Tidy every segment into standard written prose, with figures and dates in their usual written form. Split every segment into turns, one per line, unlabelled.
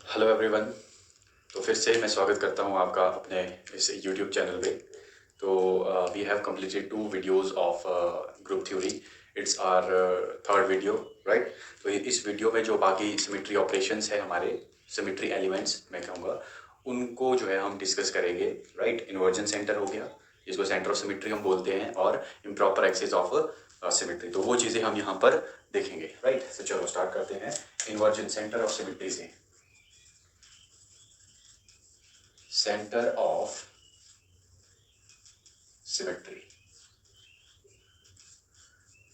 Hello everyone. तो फिर से मैं स्वागत करता हूं आपका अपने इस यूट्यूब चैनल पे। तो we have completed 2 videos of group theory. It's our third video, right. तो इस वीडियो में जो बाकी सिमेट्री ऑपरेशंस है, हमारे सिमेट्री एलिमेंट्स मैं कहूँगा, उनको जो है हम डिस्कस करेंगे, राइट। इन्वर्जन सेंटर हो गया, जिसको सेंटर ऑफ सिमेट्री हम बोलते हैं, और इम्प्रॉपर एक्सिस ऑफ सिमेट्री। तो वो चीज़ें हम यहाँ पर देखेंगे, राइट। तो चलो स्टार्ट करते हैं इन्वर्जन सेंटर ऑफ सिमेट्री से। Centre of symmetry,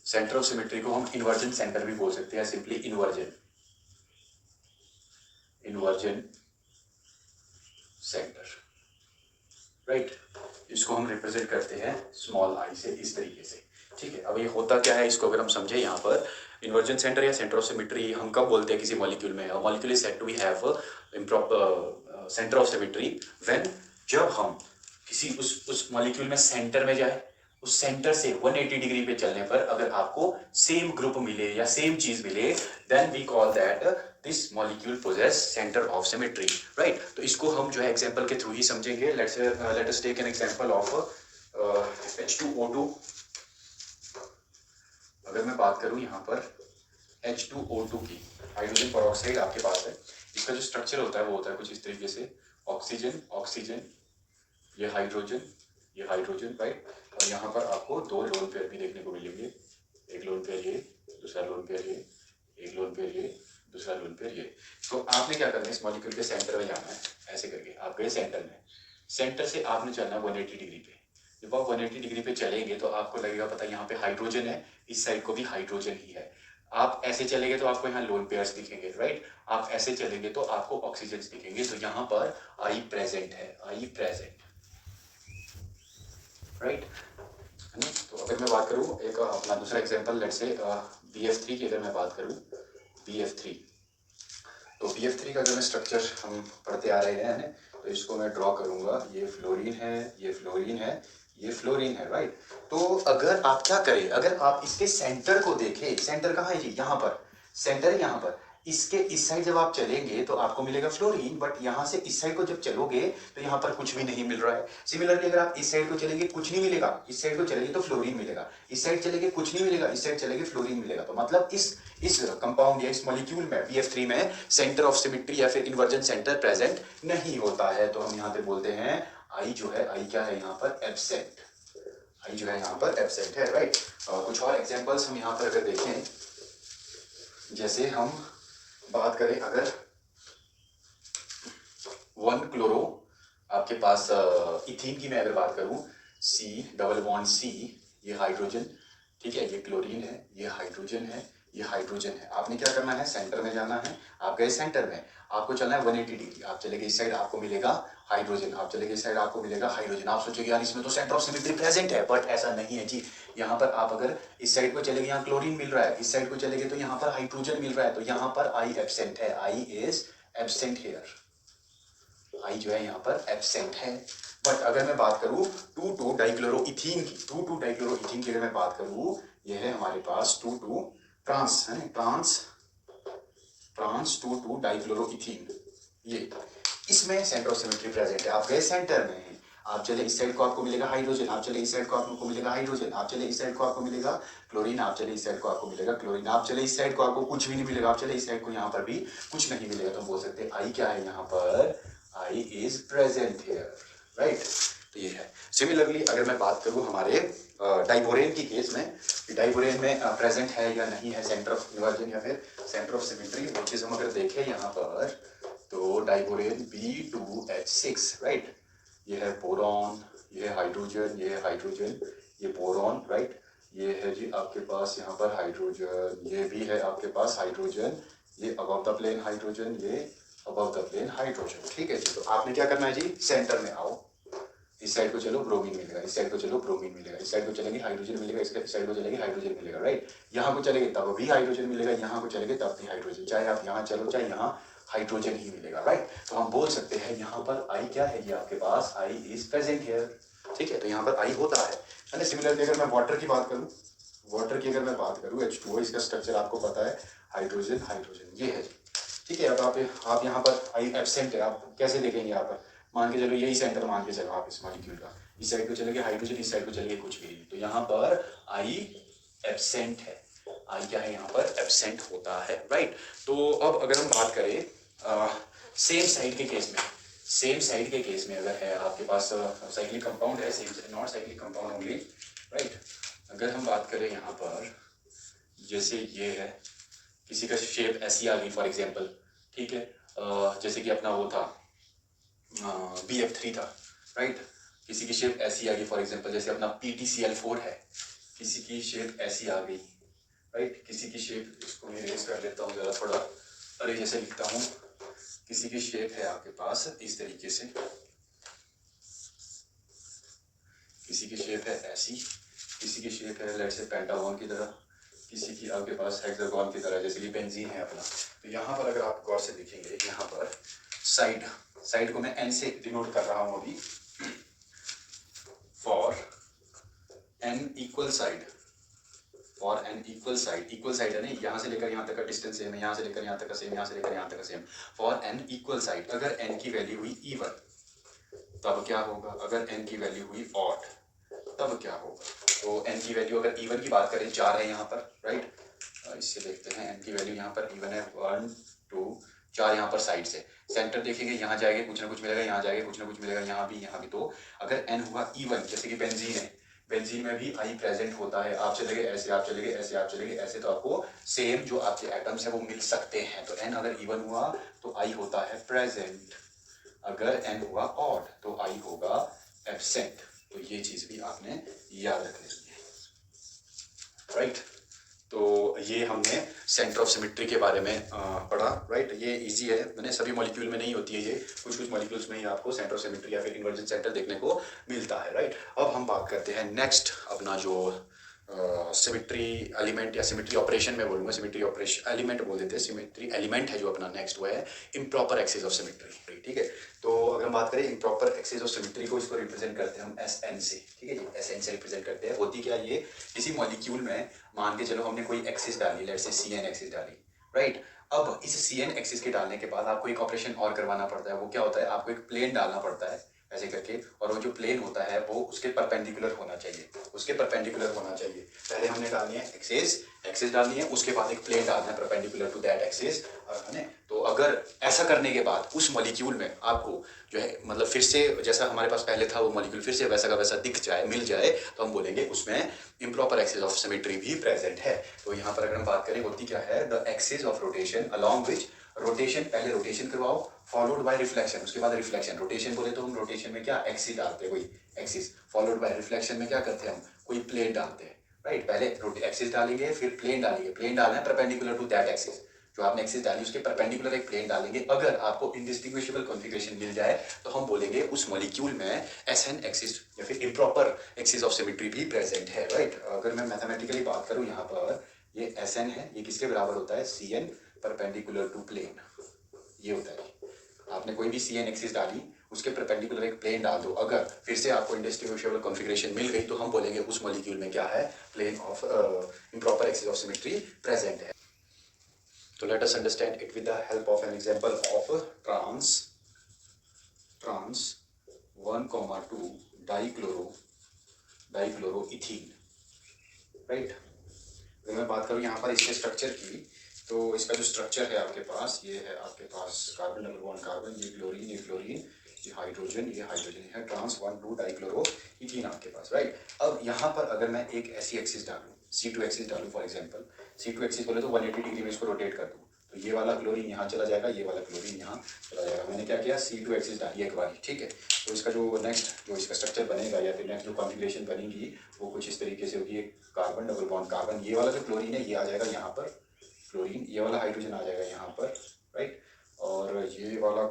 centre of symmetry को हम इन्वर्जन सेंटर भी बोल सकते हैं, simply inversion, inversion centre, right. इसको हम रिप्रेजेंट करते हैं स्मॉल आई से, इस तरीके से, ठीक है। अब ये होता क्या है, इसको अगर हम समझे, यहाँ पर इन्वर्जन सेंटर या सेंटर ऑफ सिमेट्री हम कब बोलते हैं किसी मॉलिक्यूल में? Molecule is said to be have improper centre of symmetry when, जब हम किसी उस मॉलिक्यूल में सेंटर में जाए, उस सेंटर से 180 डिग्री पे चलने पर अगर आपको सेम ग्रुप मिले या सेम चीज मिले, then we call that this molecule possess centre of symmetry, right. तो इसको हम जो है एग्जांपल के थ्रू ही समझेंगे। Let us take an example of H2O2। अगर मैं बात करूं यहाँ पर H2O2 की, हाइड्रोजन पेरोक्साइड आपके पास है। इसका जो स्ट्रक्चर होता है वो होता है कुछ इस तरीके से, ऑक्सीजन ऑक्सीजन, ये हाइड्रोजन, ये हाइड्रोजन, राइट। और यहाँ पर आपको 2 लोन पेयर भी देखने को मिलेंगे, एक लोन पेयर ये, दूसरा लोन पेयर ये, एक लोन पेयर ये, दूसरा लोन पेयर ये। तो आपने क्या करना है, इस मॉलिक्यूल के सेंटर में जाना है, ऐसे करके आप गए सेंटर में, सेंटर से आपने चलना है 180 डिग्री पे। जब आप 180 डिग्री पे चलेंगे तो आपको लगेगा पता यहाँ पे हाइड्रोजन है, इस साइड को भी हाइड्रोजन ही है। आप ऐसे चलेंगे तो आपको यहाँ लोन पेयर्स दिखेंगे, राइट। आप ऐसे चलेंगे तो आपको ऑक्सीजन दिखेंगे। तो यहाँ पर आई प्रेजेंट है, आई प्रेजेंट, राइट। तो अगर मैं बात करूँ एक अपना दूसरा एग्जांपल, लेट्स से BF3 की अगर मैं बात करूँ, BF3, तो BF3 का अगर मैं स्ट्रक्चर हम पढ़ते आ रहे हैं, तो इसको मैं ड्रॉ करूंगा, ये फ्लोरीन है, ये फ्लोरीन है, ये फ्लोरीन है, राइट। तो अगर आप क्या करें, अगर आप इसके सेंटर को देखें, सेंटर कहाँ है जी, यहाँ पर सेंटर है, यहाँ पर। इसके इस साइड जब आप चलेंगे तो आपको मिलेगा फ्लोरीन, बट यहाँ से इस साइड को जब चलोगे तो यहाँ पर कुछ भी नहीं मिल रहा है। सिमिलरली अगर आप इस साइड को चलेंगे कुछ नहीं मिलेगा, इस साइड को चलेंगे तो फ्लोरीन मिलेगा, इस साइड चलेंगे कुछ नहीं मिलेगा, इस साइड चलेंगे फ्लोरीन मिलेगा। तो मतलब इस कंपाउंड या इस मॉलिक्यूल में BF3 में सेंटर ऑफ सिमेट्री या फिर इन्वर्जन सेंटर प्रेजेंट नहीं होता है। तो हम यहाँ पे बोलते हैं आई जो है, आई क्या है यहाँ पर, एब्सेंट, आई जो है यहाँ पर एब्सेंट है, राइट। कुछ और एग्जांपल्स हम यहाँ पर अगर देखें, जैसे हम बात करें अगर 1 क्लोरो आपके पास इथीन की मैं अगर बात करूं, C डबल बॉन्ड C, ये हाइड्रोजन, ठीक है, ये क्लोरीन है, ये हाइड्रोजन है, ये हाइड्रोजन है। आपने क्या करना है, सेंटर में जाना है। आप गए सेंटर में, आपको चलना है 180 डिग्री। आप चलेंगे इस साइड आपको मिलेगा हाइड्रोजन, आप चलेंगे इस साइड आपको मिलेगा हाइड्रोजन। आप सोचोगे यार इसमें तो सेंटर ऑफ सिमेट्री प्रेजेंट है, बट ऐसा नहीं है जी। यहाँ पर आप अगर इस साइड को चलेंगे, यहाँ क्लोरीन मिल रहा है, इस साइड को चलेंगे तो यहाँ पर हाइड्रोजन मिल रहा है। तो यहाँ पर आई एब्सेंट है, आई इज एब्सेंट हियर, आई जो है यहाँ पर एब्सेंट है। बट अगर मैं बात करूँ 2,2 डाइक्लोरोइथीन की, 2,2 डाइक्लोरोइथीन की अगर मैं बात करूँ, ये है हमारे पास 2,2 ट्रांस है, ट्रांस 2,2 डाइक्लोरोइथीन, ये इसमें सेंटर ऑफ सिमेट्री प्रेजेंट है। आप गए सेंटर में, आप चले इस साइड को आपको मिलेगा हाइड्रोजन, आप चले इस साइड को आपको मिलेगा हाइड्रोजन, आप चले इस साइड को आपको मिलेगा क्लोरीन, आप चले इस साइड को आपको मिलेगा क्लोरीन, आप चले इस साइड को आपको कुछ भी नहीं मिलेगा, आप चले इस साइड को यहाँ पर भी कुछ नहीं मिलेगा। तो हम बोल सकते हैं आई क्या है यहाँ पर, I is present here, right. तो ये है। सिमिलरली अगर मैं बात करूँ हमारे डाइबोरेन की केस में, डाइबोरेन में प्रेजेंट है या नहीं है सेंटर ऑफ इन्वर्जन या फिर सेंटर ऑफ सिमेट्री, वो चीज हम अगर देखें यहाँ पर, तो डाइबोरेन B2H6, राइट। ये है बोरॉन, ये है हाइड्रोजन, ये है हाइड्रोजन, ये बोरॉन, राइट। ये है जी आपके पास यहाँ पर हाइड्रोजन, ये भी है आपके पास हाइड्रोजन, ये अबव द प्लेन हाइड्रोजन, ये अबव द प्लेन हाइड्रोजन, ठीक है जी। तो आपने क्या करना है जी, सेंटर में आओ, इस साइड को चलो ब्रोमीन मिलेगा, इस साइड को चलो ब्रोमीन मिलेगा, इस साइड को चलेंगे हाइड्रोजन मिलेगा, इस साइड को चलेंगे हाइड्रोजन मिलेगा, राइट। यहाँ को चलेंगे तब भी हाइड्रोजन मिलेगा, यहाँ को चलेंगे तब भी हाइड्रोजन, चाहे आप यहाँ चलो चाहे यहाँ हाइड्रोजन ही मिलेगा, राइट। तो हम बोल सकते हैं यहाँ पर आई क्या है, ये आपके पास आई इज प्रेजेंट हियर, ठीक है। तो यहाँ पर आई होता है ना। सिमिलरली अगर मैं वाटर की बात करूँ, वाटर की अगर मैं बात करूँ H2O, इसका स्ट्रक्चर आपको पता है, हाइड्रोजन हाइड्रोजन, ये है जी। ठीक है। अब आप यहाँ पर आई एब्सेंट है, आप कैसे देखेंगे यहाँ पर, मान के चलो यही सेंटर मान के चलो आप इस मॉलिक्यूल का, इस साइड को चलेंगे हाइड्रोजन, इस साइड को चलेंगे कुछ भी नहीं, तो यहाँ पर आई एब्सेंट है, आई क्या है यहाँ पर एब्सेंट होता है, राइट। तो अब अगर हम बात करें सेम साइड के केस में, सेम साइड के केस में अगर है आपके पास साइक्लिक कंपाउंड है, same not cyclic compound only, right. अगर हम बात करें यहाँ पर जैसे ये है, किसी का शेप ऐसी आ गई फॉर एग्जांपल, ठीक है, जैसे कि अपना वो था BF3 था, राइट। किसी की शेप ऐसी आ गई फॉर एग्जांपल, जैसे अपना PTCl4 है, किसी की शेप ऐसी आ गई, राइट। किसी की शेप, इसको मैं इरेज कर लेता हूँ ज़रा थोड़ा, अरे जैसे लिखता हूँ, किसी की शेप है आपके पास इस तरीके से, किसी की शेप है ऐसी, किसी की शेप है लेट्स से पेंटागन की तरह, किसी की आपके पास हेक्सागोन की तरह, जैसे कि बेंजीन है अपना। तो यहाँ पर अगर आप गौर से देखेंगे, यहाँ पर साइड को मैं N से डिनोट कर रहा हूँ अभी, for N equal side, for N equal side है नहीं, यहाँ से लेकर यहाँ तक का डिस्टेंस सेम है, यहाँ से लेकर यहाँ तक का सेम, यहाँ से लेकर यहाँ तक का same, for N equal side, अगर N की वैल्यू हुई इवन तब क्या होगा, अगर N की वैल्यू हुई ऑड तब क्या होगा। तो N की वैल्यू अगर इवन की बात करें 4 है यहाँ पर, राइट। इससे देखते हैं N की वैल्यू यहाँ पर इवन है 1 2 4 यहाँ पर साइड से, सेंटर देखेंगे यहाँ जाएंगे कुछ ना कुछ मिलेगा, यहाँ जाएंगे कुछ ना कुछ मिलेगा, यहाँ भी। तो अगर N हुआ इवन, जैसे कि बेंजीन है, बेंजीन में भी आई प्रेजेंट होता है, आप चले गए ऐसे, आप चले गए ऐसे, आप चले गए ऐसे, तो आपको सेम जो आपके एटम्स है वो मिल सकते हैं। तो N अगर इवन हुआ तो आई होता है प्रेजेंट, अगर N हुआ ऑड तो आई होगा एब्सेंट। तो ये चीज भी आपने याद रखनी है, राइट। तो ये हमने सेंटर ऑफ सिमेट्री के बारे में पढ़ा, राइट। ये इजी है, मैंने सभी मॉलिक्यूल में नहीं होती है ये, कुछ कुछ मॉलिक्यूल्स में ही आपको सेंटर ऑफ सिमेट्री या फिर इन्वर्जन सेंटर देखने को मिलता है, राइट। अब हम बात करते हैं नेक्स्ट अपना जो सिमेट्री एलिमेंट या सिमेट्री ऑपरेशन में बोलूँगा, सिमेट्री ऑपरेशन एलिमेंट बोल देते हैं, सिमेट्री एलिमेंट है जो अपना नेक्स्ट वो है इम्प्रॉपर एक्सिस ऑफ सिमेट्री, ठीक है। तो अगर हम बात करें इम्प्रॉपर एक्सिस ऑफ सिमेट्री को, इसको रिप्रेजेंट करते हैं हम SN से, ठीक है जी, SN से रिप्रेजेंट करते हैं। होती क्या ये, किसी मॉलिक्यूल में मान के चलो हमने कोई एक्सिस डाली, लेट्स से CN एक्सिस डाली, राइट। अब इस CN एक्सिस के डालने के बाद आपको एक ऑपरेशन और करवाना पड़ता है, वो क्या होता है, आपको एक प्लेन डालना पड़ता है ऐसे करके, और वो जो प्लेन होता है वो उसके परपेंडिकुलर होना चाहिए, उसके परपेंडिकुलर होना चाहिए। पहले हमने डालनी है एक्सिस डालनी है, उसके बाद एक प्लेन डालना है परपेंडिकुलर टू दैट एक्सिस, है। तो अगर ऐसा करने के बाद उस मॉलिक्यूल में आपको जो है मतलब फिर से जैसा हमारे पास पहले था वो मॉलिक्यूल फिर से वैसा का वैसा दिख जाए, मिल जाए, तो हम बोलेंगे उसमें इम्प्रॉपर एक्सिस ऑफ सिमेट्री भी प्रेजेंट है। तो यहाँ पर अगर हम बात करें होती क्या है, the axis of rotation along which rotation, पहले रोटेशन करवाओ फॉलोड बाय रिफ्लेक्शन, उसके बाद रिफ्लेक्शन। रोटेशन बोले तो हम रोटेशन में क्या एक्सिस डालते हैं, कोई एक्सिस, फॉलोड बाय रिफ्लेक्शन में क्या करते हैं हम कोई प्लेन डालते हैं, राइट। पहले एक्सिस डालेंगे फिर प्लेन डालेंगे, प्लेन डालना है परपेंडिकुलर टू दैट एक्सिस, जो आपने एक्सिस डाली उसके परपेंडिकुलर एक प्लेन डालेंगे। अगर आपको इंडिस्टिंग्विशेबल कॉन्फ़िगरेशन मिल जाए तो हम बोलेंगे उस मॉलिक्यूल में SN एक्सिस या फिर इम्प्रॉपर एक्सिस ऑफ सिमेट्री भी प्रेजेंट है, राइट। अगर मैं मैथमेटिकली बात करूं यहाँ पर, ये SN है, ये किसके बराबर होता है, CN परपेंडिकुलर टू प्लेन, ये होता है। आपने कोई भी CN एक्सिस डाली, उसके परपेंडिकुलर एक प्लेन डाल दो, अगर फिर से आपको इंडिस्टिंग्विशेबल कॉन्फ़िगरेशन मिल गई तो हम बोलेंगे उस मॉलिक्यूल में क्या है, plane of improper axis of symmetry present है। So let us understand it with the help of an example of trans 1,2 dichloroethene, right। अगर मैं बात करूँ यहाँ पर इसके स्ट्रक्चर की, तो इसका जो स्ट्रक्चर है आपके पास, ये है आपके पास कार्बन डबल बॉन्ड कार्बन, ये क्लोरीन, ये हाइड्रोजन, है ट्रांस 1,2 डाइक्लोरोइथीन आपके पास, राइट। अब यहाँ पर अगर मैं एक ऐसी एक्सिस डालूँ, C2 एक्सिस डालूँ फॉर एग्जांपल, C2 एक्सिस बोले तो 180 डिग्री में इसको रोटेट कर दूँ, तो ये वाला क्लोरीन यहाँ चला जाएगा, ये वाला क्लोरीन यहाँ चला जाएगा। मैंने क्या किया, C2 एक्सिस डाली एक बार, ठीक है। तो इसका जो नेक्स्ट जो इसका स्ट्रक्चर बनेगा या फिर नेक्स्ट जो कॉन्फ़िगरेशन बनेगी वो कुछ इस तरीके से होगी, कार्बन डबल बॉन्ड कार्बन, ये वाला जो क्लोरीन है ये आ जाएगा यहाँ पर क्लोरीन, ये वाला हाइड्रोजन आ जाएगा यहाँ पर, राइट। और ये वाला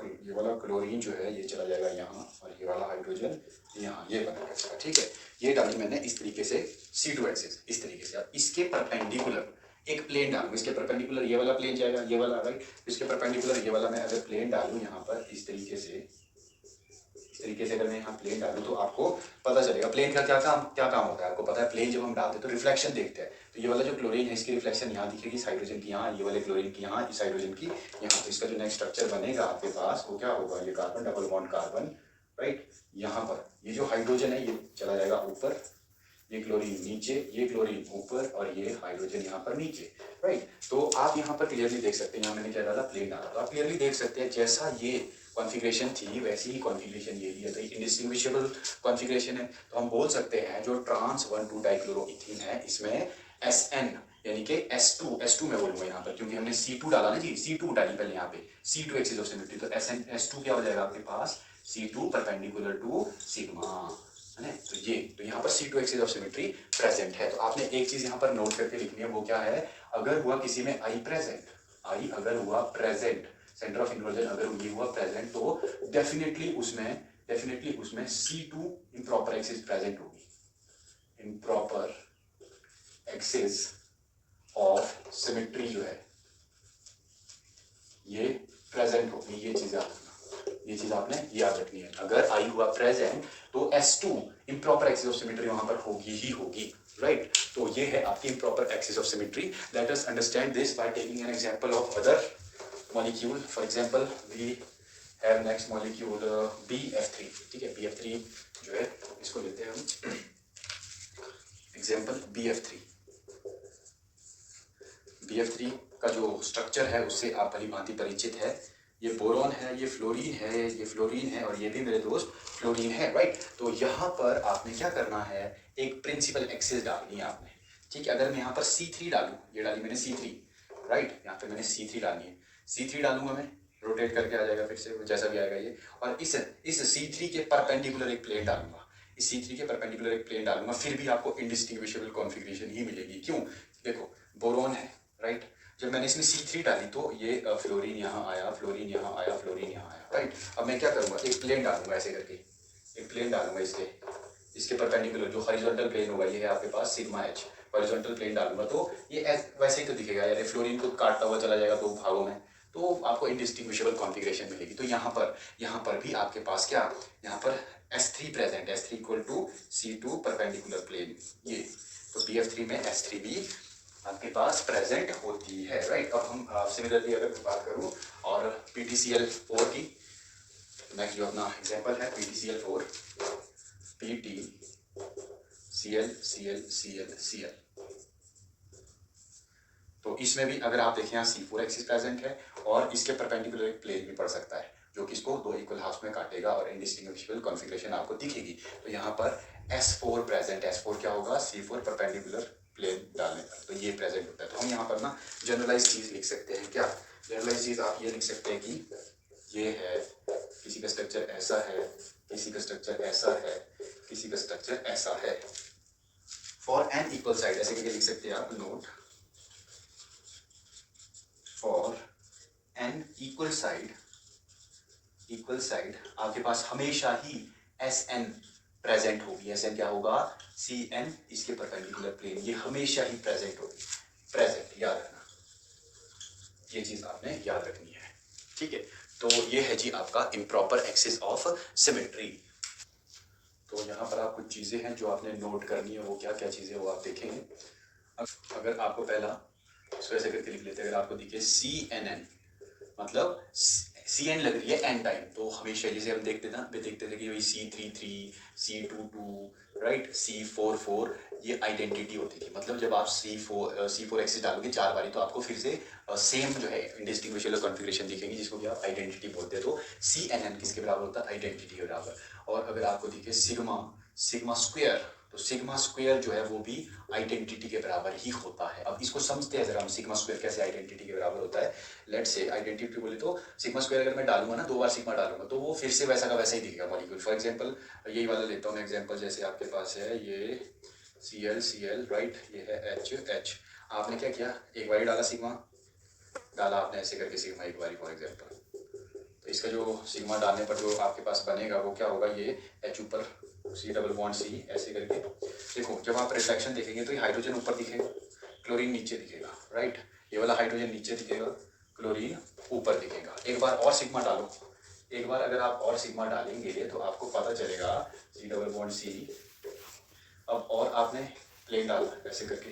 क्लोरीन जो है ये चला जाएगा यहाँ, और ये वाला हाइड्रोजन यहाँ, ये बनेगा इसका, ठीक है। ये डाली मैंने इस तरीके से C2 एक्सिस, इस तरीके से। अब इसके परपेंडिकुलर एक प्लेन डालूँ, इसके परपेंडिकुलर ये वाला प्लेन जाएगा, ये वाला, राइट। इसके परपेंडिकुलर ये वाला मैं अगर प्लेन डालूँ यहाँ पर इस तरीके से तरीके से अगर मैं यहाँ प्लेन डालूँ तो आपको पता चलेगा प्लेन का क्या काम होता है। आपको पता है प्लेन जब हम डालते हैं तो रिफ्लेक्शन देखते हैं। तो ये वाला जो क्लोरीन है इसकी रिफ्लेक्शन यहाँ दिखेगी, इस हाइड्रोजन की यहाँ, ये वाले क्लोरीन की यहाँ, इस हाइड्रोजन की यहाँ। तो इसका जो नेक्स्ट स्ट्रक्चर बनेगा आपके पास वो क्या होगा, ये carbon double bond carbon, right. यहाँ पर ये जो हाइड्रोजन है ये चला जाएगा ऊपर, ये क्लोरीन नीचे, ये क्लोरीन ऊपर और ये हाइड्रोजन यहाँ पर नीचे, राइट। तो आप यहाँ पर क्लियरली देख सकते हैं, यहाँ मैंने क्या डाला, प्लेन डाला, तो आप क्लियरली देख सकते हैं जैसा ये कॉन्फ़िगरेशन थी वैसी ही कॉन्फ़िगरेशन ये भी है। तो इंडिस्टिंग्विशेबल कॉन्फ़िगरेशन है। तो हम बोल सकते हैं जो ट्रांस 1,2 डाइक्लोरोइथीन है इसमें Sn यानी कि S2 मैं बोलूँगा यहाँ पर, क्योंकि हमने C2 डाला ना जी, C2 डाली पहले यहाँ पे, C2 एक्सिस ऑफ सिमेट्री, तो S2 क्या हो जाएगा आपके पास, C2 परपेंडिकुलर टू सिग्मा, है ना। तो यहाँ पर C2 axis of symmetry present है। तो आपने एक चीज यहाँ पर नोट करके लिखनी है, वो क्या है, अगर हुआ किसी में I अगर हुआ प्रेजेंट, सेंटर ऑफ इन्वर्जन अगर ये हुआ प्रेजेंट, तो डेफिनेटली उसमें C2 इम्प्रॉपर एक्सिस प्रेजेंट होगी, इम्प्रॉपर एक्सिस ऑफ सिमेट्री जो है ये प्रेजेंट होगी। ये चीज आपने याद रखनी है। अगर I हुआ प्रेजेंट तो S2 improper axis of symmetry वहां पर होगी ही होगी, राइट। तो ये है आपकी improper axis of symmetry. Let us understand this by taking an example of other molecule. For example we have next molecule BF3, ठीक है। BF3 जो है इसको लेते हैं हम एग्जांपल BF3 का जो स्ट्रक्चर है उससे आप भली भांति परिचित है। ये बोरॉन है, ये फ्लोरीन है और ये भी मेरे दोस्त फ्लोरीन है, राइट। तो यहाँ पर आपने क्या करना है, एक प्रिंसिपल एक्सिस डालनी है आपने, ठीक है। अगर मैं यहाँ पर C3 डालूँ, ये डाली मैंने C3, राइट, यहाँ पे मैंने C3 डालनी है, C3 डालूंगा मैं, रोटेट करके आ जाएगा फिर से जैसा भी आएगा ये, और इस C3 के परपेंडिकुलर एक प्लेन डालूंगा, इस C3 के परपेंडिकुलर एक प्लेन डालूंगा, फिर भी आपको इंडिस्टिंग्विशेबल कॉन्फ़िगरेशन ही मिलेगी। क्यों, देखो बोरॉन है, राइट। जब मैंने इसमें C3 डाली तो ये फ्लोरीन यहाँ आया, फ्लोरीन यहाँ आया, फ्लोरीन यहाँ आया, राइट। अब मैं क्या करूँगा, एक प्लेन डालूंगा ऐसे करके, एक प्लेन डालूंगा इसके परपेंडिकुलर जो हॉरिजॉन्टल प्लेन होगा, ये है आपके पास सिग्मा H, हॉरिजॉन्टल प्लेन डालूंगा तो ये वैसे ही तो दिखेगा यार, फ्लोरीन को काटता हुआ चला जाएगा दो भागों में, तो आपको इंडिस्टिंग्विशेबल कॉन्फ़िगरेशन मिलेगी। तो यहाँ पर भी आपके पास क्या, यहाँ पर S3 present, S3 equal to C2 perpendicular plane, ये तो BF3 में S3 भी आपके पास प्रेजेंट होती है, राइट। अब हम सिमिलरली अगर मैं बात करूं और PTCl4 की, नेक्स्ट जो अपना एग्जांपल है PTCl4, PTCl तो इसमें भी अगर आप देखें यहाँ C4 एक्सिस प्रेजेंट है और इसके परपेंडिकुलर एक प्लेन भी पड़ सकता है जो कि इसको दो इक्वल हाफ में काटेगा और इंडिस्टिंग्विशेबल कॉन्फ़िगरेशन आपको दिखेगी। तो यहाँ पर S4 प्रेजेंट, S4 क्या होगा, C4 परपेंडिकुलर प्लेन डालने पर, तो ये प्रेजेंट होता है। तो हम यहाँ पर ना जनरलाइज चीज लिख सकते हैं, क्या जनरलाइज चीज आप ये लिख सकते हैं कि ये है, किसी का स्ट्रक्चर ऐसा है, किसी का स्ट्रक्चर ऐसा है, किसी का स्ट्रक्चर ऐसा है। फॉर एन इक्वल साइड ऐसे करके लिख सकते हैं आप, note for n equal side आपके पास हमेशा ही Sn प्रेजेंट होगी। Sn क्या होगा, Cn, इसके परपेंडिकुलर प्लेन, ये हमेशा ही प्रेजेंट होगी, प्रेजेंट, याद रखना, ये चीज आपने याद रखनी है, ठीक है। तो ये है जी आपका इम्प्रॉपर एक्सिस ऑफ सिमेट्री। तो यहाँ पर आप कुछ चीजें हैं जो आपने नोट करनी है, वो क्या क्या चीजें वो आप देखेंगे। अगर आपको पहला इसको ऐसे करके लिख लेते हैं, अगर आपको दिखे CNN मतलब CN लग रही है एन टाइम, तो हमेशा जैसे हम देखते थे कि भाई C33, C22, राइट, C44, ये आइडेंटिटी होती थी। मतलब जब आप C4 एक्सिस डालोगे 4 बारी तो आपको फिर से सेम जो है इंडिस्टिंग्विशेबल कॉन्फ़िगरेशन दिखेगी, जिसको कि आप आइडेंटिटी बोलते हैं। तो CNN किसके बराबर होता है, आइडेंटिटी के बराबर। और अगर आपको दिखे सिग्मा स्क्वायर, तो सिग्मा स्क्वायर जो है वो भी आइडेंटिटी के बराबर ही होता है। अब इसको समझते हैं जरा हम, सिग्मा स्क्वायर कैसे आइडेंटिटी के बराबर होता है। लेट्स से आइडेंटिटी बोले तो सिग्मा स्क्वायर अगर मैं डालूंगा ना, 2 बार सिग्मा डालूंगा तो वो फिर से वैसा का वैसा ही दिखेगा मॉलिक्यूल। फॉर एग्जांपल यही वाला लेता हूँ मैं एग्जांपल, जैसे आपके पास है ये Cl, राइट, ये है H। आपने क्या किया, एक बारी डाला सिग्मा, डाला आपने ऐसे करके सिग्मा एक बारी फॉर एग्जाम्पल, तो इसका जो सिग्मा डालने पर जो आपके पास बनेगा वो क्या होगा, ये H ऊपर C डबल बॉन्ड C ऐसे करके। देखो जब आप रिफ्लेक्शन देखेंगे तो ये हाइड्रोजन ऊपर दिखेगा, क्लोरीन नीचे दिखेगा, राइट। ये वाला हाइड्रोजन नीचे दिखेगा, क्लोरीन ऊपर दिखेगा। एक बार और सिग्मा डालो, एक बार अगर आप और सिग्मा डालेंगे तो आपको पता चलेगा C डबल बॉन्ड C। अब और आपने प्लेन डाला ऐसे करके,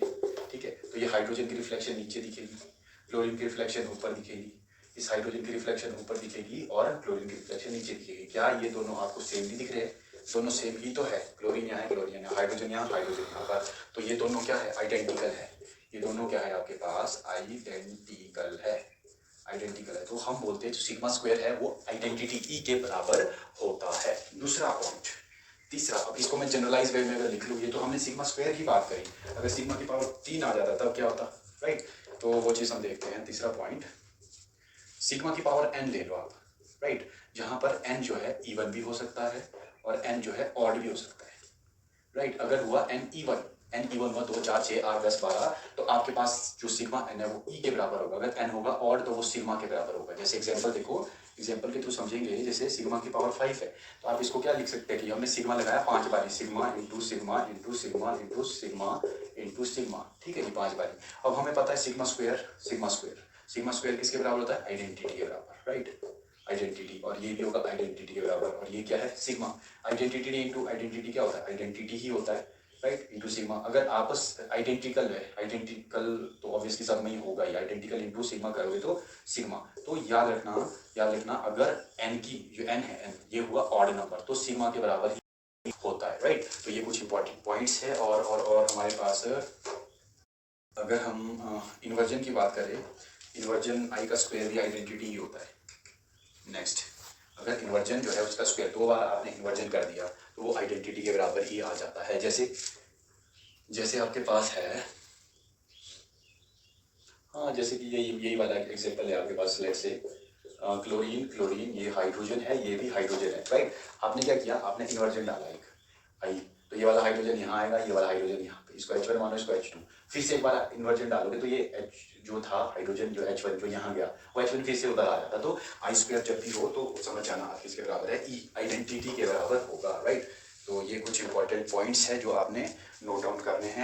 ठीक है, तो ये हाइड्रोजन की रिफ्लेक्शन नीचे दिखेगी, क्लोरीन की रिफ्लेक्शन ऊपर दिखेगी, इस हाइड्रोजन की रिफ्लेक्शन ऊपर दिखेगी और क्लोरीन की रिफ्लेक्शन नीचे दिखेगी। क्या ये दोनों आपको सेम ही दिख रहे हैं? दोनों सेम ही तो है, क्लोरीन यहाँ है, क्लोरीन यहाँ, हाइड्रोजन यहाँ, हाइड्रोजन यहाँ पर, तो ये दोनों क्या है? आइडेंटिकल है। ये दोनों क्या है आपके पास? आइडेंटिकल है। आइडेंटिकल है तो हम बोलते हैं जो सिग्मा स्क्वायर है वो आइडेंटिटी ई के बराबर होता है। दूसरा पॉइंट, तीसरा, अब इसको मैं जनरलाइज वे में अगर लिख लूँ, ये तो हमने सिग्मा स्क्वायर की बात करी, अगर सिग्मा की पावर 3 आ जाता तब क्या होता, राइट? तो वो चीज़ हम देखते हैं। तीसरा पॉइंट, सिग्मा की पावर n ले लो आप, राइट? जहाँ पर n जो है इवन भी हो सकता है और n जो है ऑड भी हो सकता है, राइट? अगर हुआ n इवन हुआ 2 4 6 8 10 12, तो आपके पास जो सिग्मा n है वो e के बराबर होगा। अगर n होगा ऑड तो वो सिग्मा के बराबर होगा। जैसे एग्जांपल देखो, एग्जांपल के थ्रू समझेंगे। जैसे सिग्मा की पावर 5 है तो आप इसको क्या लिख सकते हैं कि हमने सिग्मा लगाया 5 बारी, sigma into sigma into sigma into sigma into sigma, ठीक है जी, 5 बारी। अब हमें पता है सिग्मा स्क्वायर, सिग्मा स्क्वायर किसके बराबर होता है? आइडेंटिटी के बराबर, राइट? आइडेंटिटी, और ये भी होगा आइडेंटिटी के बराबर, और ये क्या है? सिग्मा। आइडेंटिटी इंटू आइडेंटिटी क्या होता है? आइडेंटिटी ही होता है, राइट? Into sigma. अगर आपस आइडेंटिकल है, आइडेंटिकल तो ऑब्वियसली सब में ही होगा ही, आइडेंटिकल इंटू सिग्मा करोगे तो सिग्मा। तो याद रखना अगर n की जो n है, n ये हुआ ऑड नंबर तो सिग्मा के बराबर ही होता है, राइट? तो ये कुछ इंपॉर्टेंट पॉइंट्स है। और हमारे पास अगर हम इन्वर्जन की बात करें, इन्वर्जन आई का स्क्वायर भी आइडेंटिटी ही होता है। नेक्स्ट, अगर इन्वर्जन जो है उसका स्क्वायर 2 बार आपने इन्वर्जन कर दिया तो वो आइडेंटिटी के बराबर ही आ जाता है। जैसे आपके पास है, हाँ, जैसे कि यही वाला एग्जांपल है आपके पास, लेट्स से क्लोरीन, ये हाइड्रोजन है, ये भी हाइड्रोजन है, राइट? आपने क्या किया? आपने इन्वर्जन डाला एक आई, तो ये वाला हाइड्रोजन यहाँ आएगा, ये वाला हाइड्रोजन यहाँ पे, इसको H1 मानो, इसको H2। फिर से एक बार इन्वर्जन डालोगे तो ये H जो था हाइड्रोजन जो H1 जो यहाँ गया वो H1 फिर से उधर आ जाता। तो आई स्क्वायर जब भी हो तो समझ जाना आप किसके बराबर है? ई, आइडेंटिटी के बराबर होगा, राइट? तो ये कुछ इंपॉर्टेंट पॉइंट्स है जो आपने नोट डाउन करने हैं।